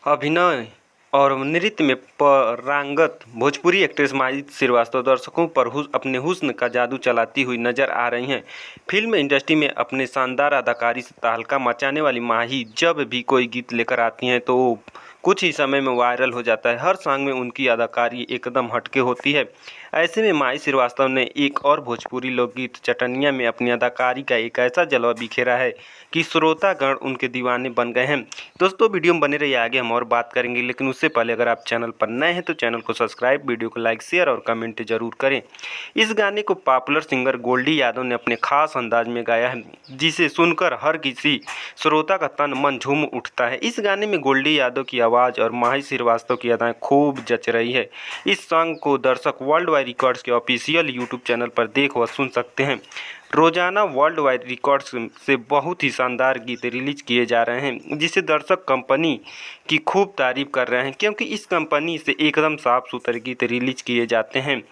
अभिनय और नृत्य में पारंगत भोजपुरी एक्ट्रेस माही श्रीवास्तव दर्शकों पर अपने हुस्न का जादू चलाती हुई नजर आ रही हैं। फिल्म इंडस्ट्री में अपने शानदार अदाकारी से तहलका मचाने वाली माही जब भी कोई गीत लेकर आती हैं तो वो कुछ ही समय में वायरल हो जाता है। हर सॉन्ग में उनकी अदाकारी एकदम हटके होती है। ऐसे में माही श्रीवास्तव ने एक और भोजपुरी लोकगीत चटनिया में अपनी अदाकारी का एक ऐसा जलवा बिखेरा है कि श्रोतागण उनके दीवाने बन गए हैं। दोस्तों वीडियो में बने रहिए, आगे हम और बात करेंगे, लेकिन उससे पहले अगर आप चैनल पर नए हैं तो चैनल को सब्सक्राइब, वीडियो को लाइक, शेयर और कमेंट जरूर करें। इस गाने को पॉपुलर सिंगर गोल्डी यादव ने अपने खास अंदाज में गाया है, जिसे सुनकर हर किसी श्रोता का तन मन झूम उठता है। इस गाने में गोल्डी यादव की आवाज़ और माही श्रीवास्तव की अदाएं खूब जच रही है। इस सॉन्ग को दर्शक वर्ल्ड वाइड रिकॉर्ड्स के ऑफिशियल यूट्यूब चैनल पर देख व सुन सकते हैं। रोजाना वर्ल्ड वाइड रिकॉर्ड्स से बहुत ही शानदार गीत रिलीज किए जा रहे हैं, जिसे दर्शक कंपनी की खूब तारीफ कर रहे हैं, क्योंकि इस कंपनी से एकदम साफ सुथरे गीत रिलीज किए जाते हैं।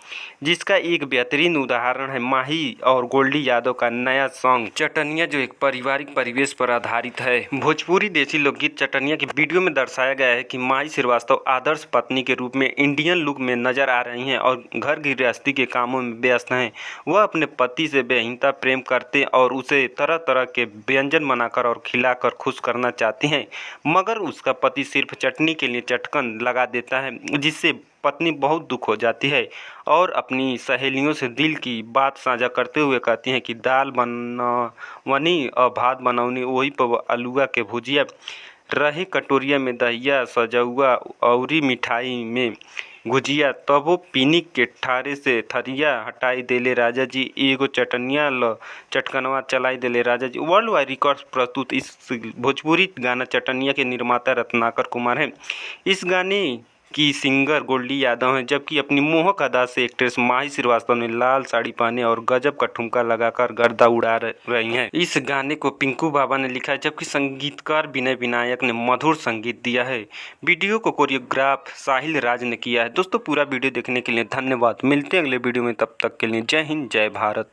जिसका एक बेहतरीन उदाहरण है माही और गोल्डी यादव का नया सॉन्ग चटनिया, जो एक पारिवारिक परिवेश पर आधारित है। भोजपुरी देसी लोकगीत चटनिया की वीडियो में दर्शाया गया है कि माही श्रीवास्तव आदर्श पत्नी के रूप में इंडियन लुक में नजर आ रही हैं और घर गृहस्थी के कामों में व्यस्त हैं। वह अपने पति से बेहिंता प्रेम करते और उसे तरह तरह के व्यंजन बनाकर और खिलाकर खुश करना चाहती हैं, मगर उसका पति सिर्फ चटनी के लिए चटकन लगा देता है, जिससे पत्नी बहुत दुख हो जाती है और अपनी सहेलियों से दिल की बात साझा करते हुए कहती हैं कि दाल बनवनी और भात बनौनी, वही पर आलूआ के भुजिया रहे, कटोरिया में दहिया सजौआ औरी मिठाई में गुजिया, तबो पीनी के ठारे से थरिया हटाई देले राजा जी, एगो चटनिया ल चटकनवा चलाई देले राजा जी। वर्ल्ड वाइड रिकॉर्ड्स प्रस्तुत इस भोजपुरी गाना चटनिया के निर्माता रत्नाकर कुमार हैं। इस गाने की सिंगर गोल्डी यादव हैं, जबकि अपनी मोहक अदा से एक्ट्रेस माही श्रीवास्तव ने लाल साड़ी पहने और गजब का ठुमका लगाकर गर्दा उड़ा रही हैं। इस गाने को पिंकू बाबा ने लिखा है, जबकि संगीतकार विनय विनायक ने मधुर संगीत दिया है। वीडियो को कोरियोग्राफ साहिल राज ने किया है। दोस्तों पूरा वीडियो देखने के लिए धन्यवाद। मिलते हैं अगले वीडियो में, तब तक के लिए जय हिंद, जय भारत।